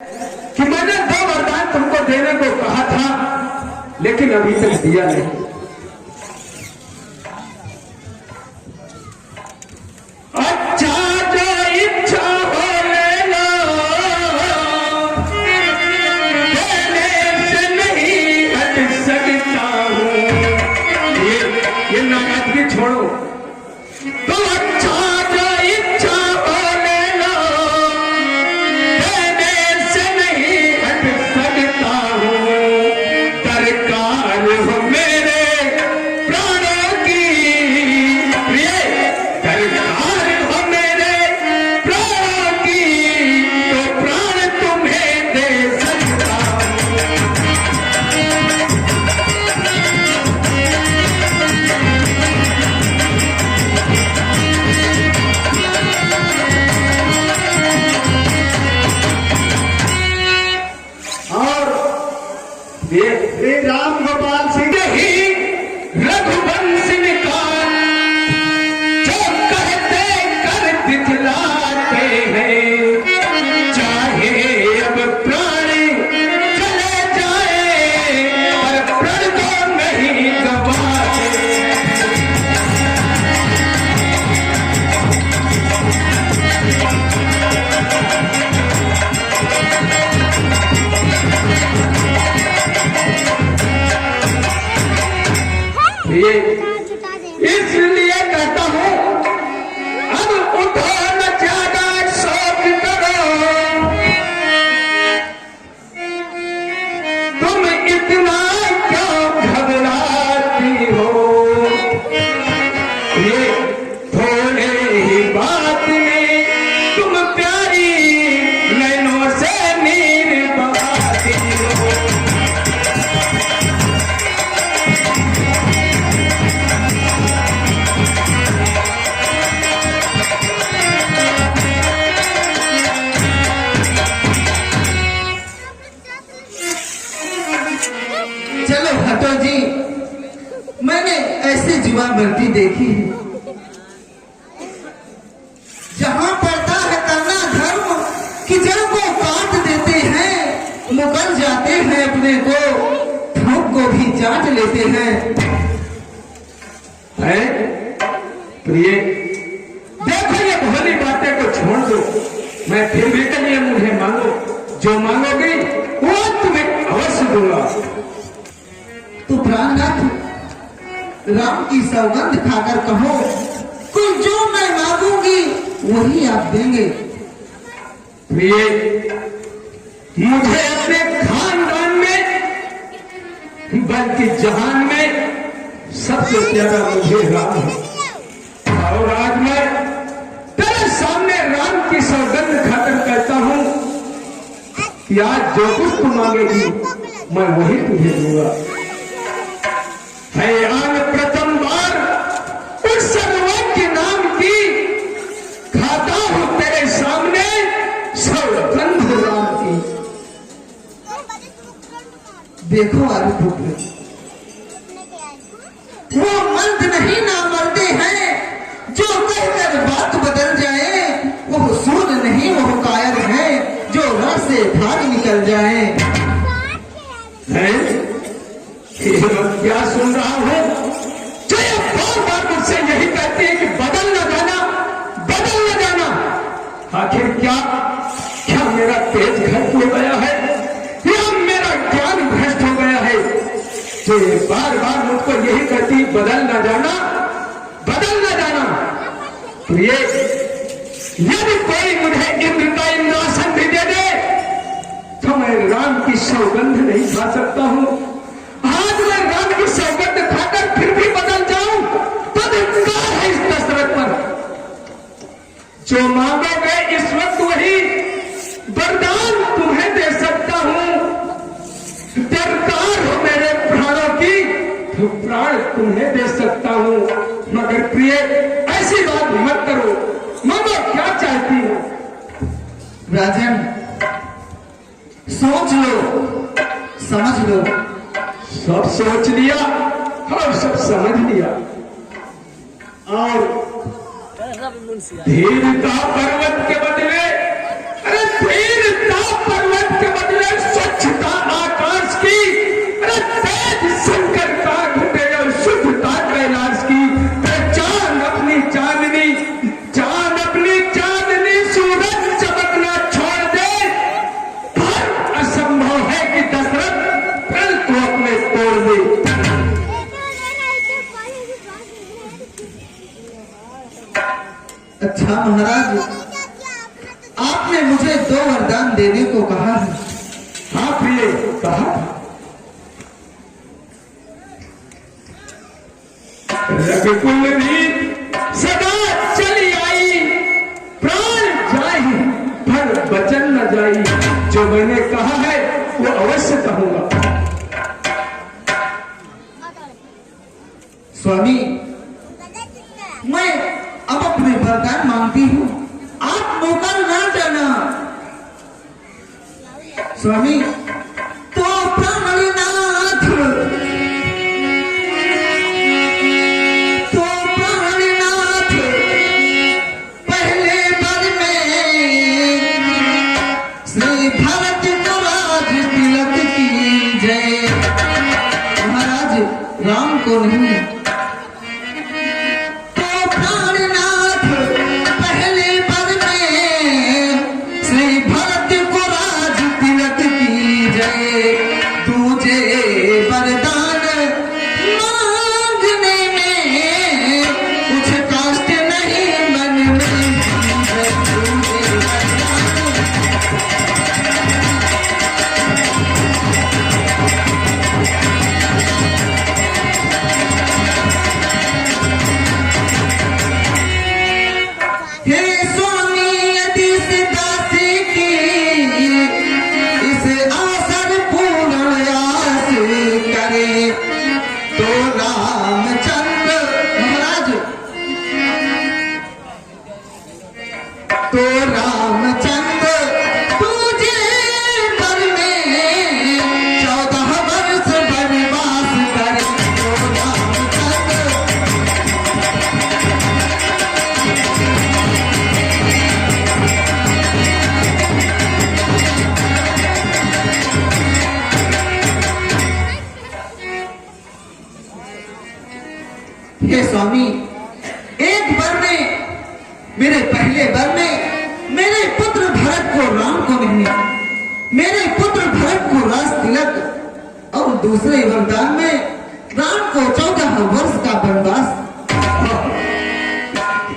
कि मैंने 2 वरदान तुमको देने को कहा था, लेकिन अभी तक दिया नहीं। अच्छा जो इच्छा हो ले लो, देने से नहीं हट सकता हूँ। ये नाराजगी छोड़ो। तो अच्छा जो इच्छा हो ले लो, देने से नहीं हट सकता हूँ। दरकार हो मेरे प्राणों की प्रिय, दरकार हो मेरे प्राणों की, तो प्राण तुम्हें दे सकता हूँ। और श्री राम गोपाल सिंह ही रघुवंश निकाल, जो कहते कर दिखलाते हैं। चाहे अब प्राण चले जाए, पर प्रण को नहीं गवाते। ये इसलिए कहता हूँ, अब उठो न ज्यादा शोक करो, तुम इतना क्यों घबराती हो। ये थोड़े ही बात में तुम प्यारी नैनों से नीर बहाती हो। चलो हटो जी, मैंने ऐसी जुआ मरती देखी है, जहाँ पड़ता है करना धर्म कि जड़ को काट देते हैं, मुकर जाते हैं अपने को, ठोक को भी चाट लेते हैं। है प्रिय, देखो ये भोली बातें को छोड़ दो। मैं फिर भी कहिए मुझे मांगो, जो मांगोगी वो तुम्हें अवश्य दूंगा। तो प्राणनाथ राम की सौगंध खाकर कहो, कोई जो मैं मांगूंगी वही आप देंगे। प्रिय, मुझे अपने खानदान में बल्कि जहान में सबसे प्यारा मुझे राम है। और आज मैं तेरे सामने राम की सौगंध खाकर कहता हूं कि आज जो कुछ तू मांगेगी मैं वही तुझे दूंगा। है आन प्रथम बार उस सर्वज्ञ नाम की, खाता हूं तेरे सामने सौगंध राम की। देखो आलू पुत्र, वो मंद नहीं ना मरते हैं, जो कहकर बात बदल जाए। वो सूद नहीं वो कायर है, जो रस से भाग निकल जाए। है ये मैं क्या सुन रहा हूं, जो ये बार मुझसे यही कहती है कि बदल न जाना, बदल न जाना। आखिर क्या क्या मेरा तेज घट हो गया है, या मेरा ज्ञान भ्रष्ट हो गया है, जो ये बार बार मुझको यही कहती बदल न जाना, बदल न जाना। तो ये यदि कोई मुझे इंद्र का इंद्रासन भी दे दे, तो मैं राम की सौगंध नहीं खा सकता हूं। आज मैं राम की सौगंध खाकर फिर भी बदल जाऊं तो धिक्कार है इस दशरथ पर। जो मांगोगे इस वक्त वही वरदान तुम्हें दे सकता हूं। दरकार हो मेरे प्राणों की, तो प्राण तुम्हें दे सकता हूं। मगर प्रिय, ऐसी बात मत करो, मानो क्या चाहती हो। राजन, सोच लो, समझ लो। सब सोच लिया और सब समझ लिया। और धीरता पर्वत के बदले, अरे धीरता पर्वत कहा है। हाँ प्रिय, कहा रघुकुल रीत सदा चली आई, प्राण जाए पर वचन न जाई। जो मैंने कहा है वो अवश्य कहूंगा। स्वामी, मैं अब अपने वरदान मांगती हूँ, आप नौकर ना जाना। स्वामी, तो प्राणनाथ, तो प्राणनाथ, पहले बर में श्री भरत को राज तिलक की जय। महाराज राम को नहीं, तो रामचंद्र तुझे बर में 14 वर्ष वनवास करे। तो रामचंद्र, हे स्वामी, एक बर में, मेरे पहले बर में मेरे पुत्र भरत को राम को नहीं, मेरे पुत्र भरत को राज तिलक, और दूसरे वरदान में राम को 14 वर्ष का वनवास।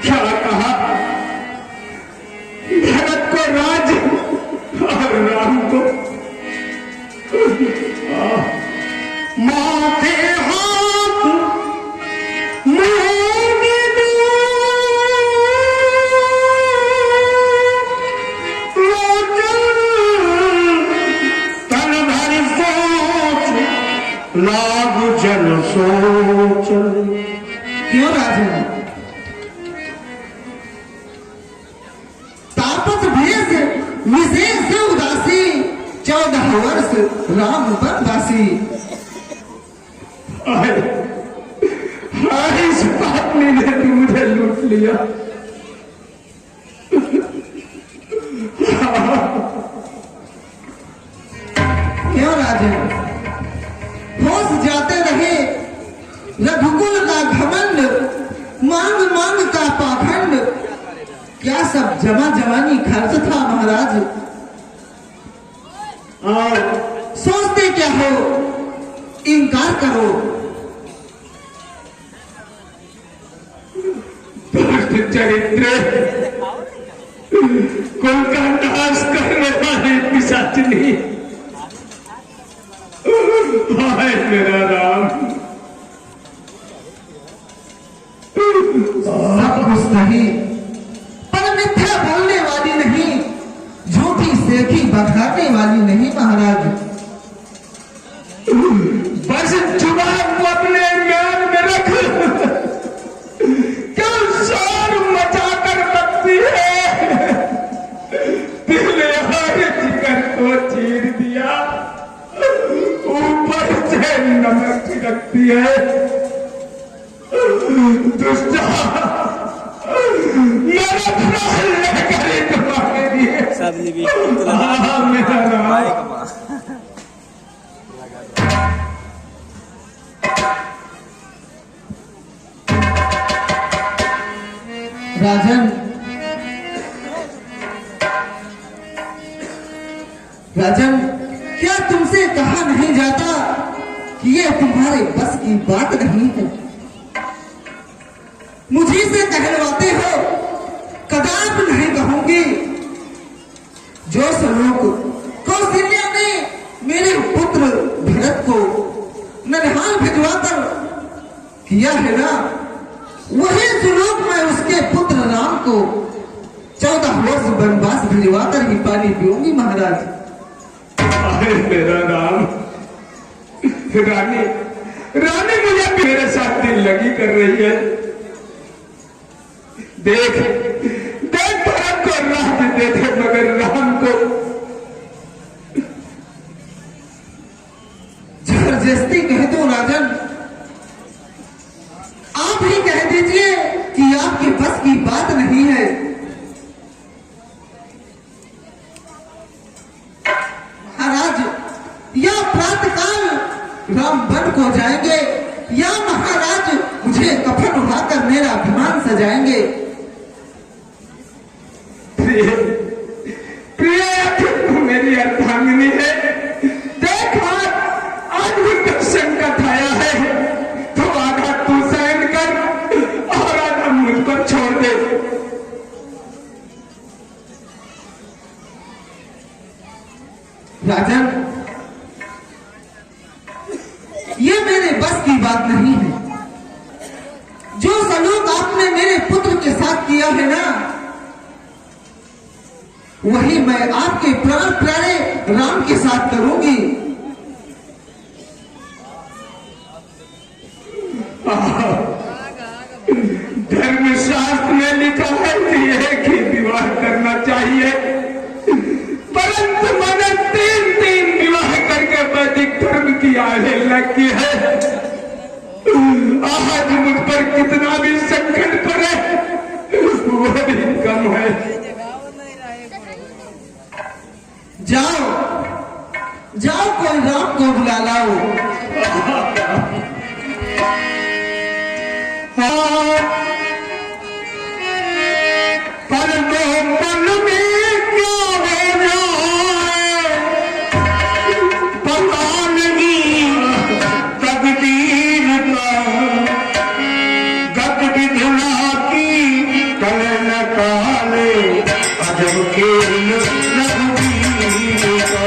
क्या कहा? भरत को राज और राम को माथे हाथ लाग जन सोच। क्यों राजन? तापस भेष विशेष उदासी, 14 वर्ष राम वनवासी। इस पत्नी ने भी मुझे लूट लिया। क्यों राजन? होश जाते रहे, रघुकुल का घमंड, मांग मांग का पाखंड, क्या सब जमा जवानी खर्च था महाराज? और सोचते क्या हो, इनकार करो। दुष्ट चरित्र, कुल का नाश करने वाली पिशाचिनी, हाय मेरा राम। सब कुछ सही, पर मिथ्या बोलने वाली नहीं, झूठी सेखी बखाने वाली नहीं महाराज। बस जुबान को अपने म्यान में रख। क्या शोर मचा कर बकती है? दिल हर जिगर को चीर दिया, ऊपर से नमक छिड़कती है। दुष्टा, मेरा प्राण लेकर ही तुम्हारे लिए। मेरा राम। राजन, राजन, क्या तुमसे कहा नहीं जाता कि ये तुम्हारे बस की बात नहीं है? मुझे से कहलवाते हो, कदाप नहीं कहूंगी। जो श्लोक किया है ना, वही सुलोक मैं उसके पुत्र राम को 14 वर्ष वनवास भिजवा कर ही पानी पीऊंगी महाराज। अरे मेरा राम, रानी रानी मुझे मेरे साथ दिल लगी कर रही है। देख देख भरत को राह दे थे मगर राम को जबरदस्ती कह दो राजन, आप ही कह दीजिए कि आपके बस की बात नहीं है। महाराज या प्रातःकाल राम वन को जाएंगे या महाराज मुझे कफन उठाकर मेरा अभिमान सजाएंगे। प्रिय प्रिय मेरी अर्धांगिनी है। देख आज भी कुछ संकट आया है तो आधा तू सहन कर और आधा मुझ पर छोड़ दे। राजन, ये मेरे बस की बात नहीं है। जो सलूक आपने मेरे पुत्र के साथ किया है ना, वही मैं आपके प्राण प्यारे राम के साथ करूंगी। धर्मशास्त्र में लिखा है कि एक ही विवाह करना चाहिए, परंतु मैंने 3 विवाह करके वैदिक धर्म की अवहेलना की है। आज मुझ पर कितना भी संकट पड़े वो भी कम है। जाओ जाओ, कोई राम को बुला लाओ। पल में क्या हो जाए पता नहीं तकदीर का, गत विधना की कल न काले अजब खेल रघुवीर का।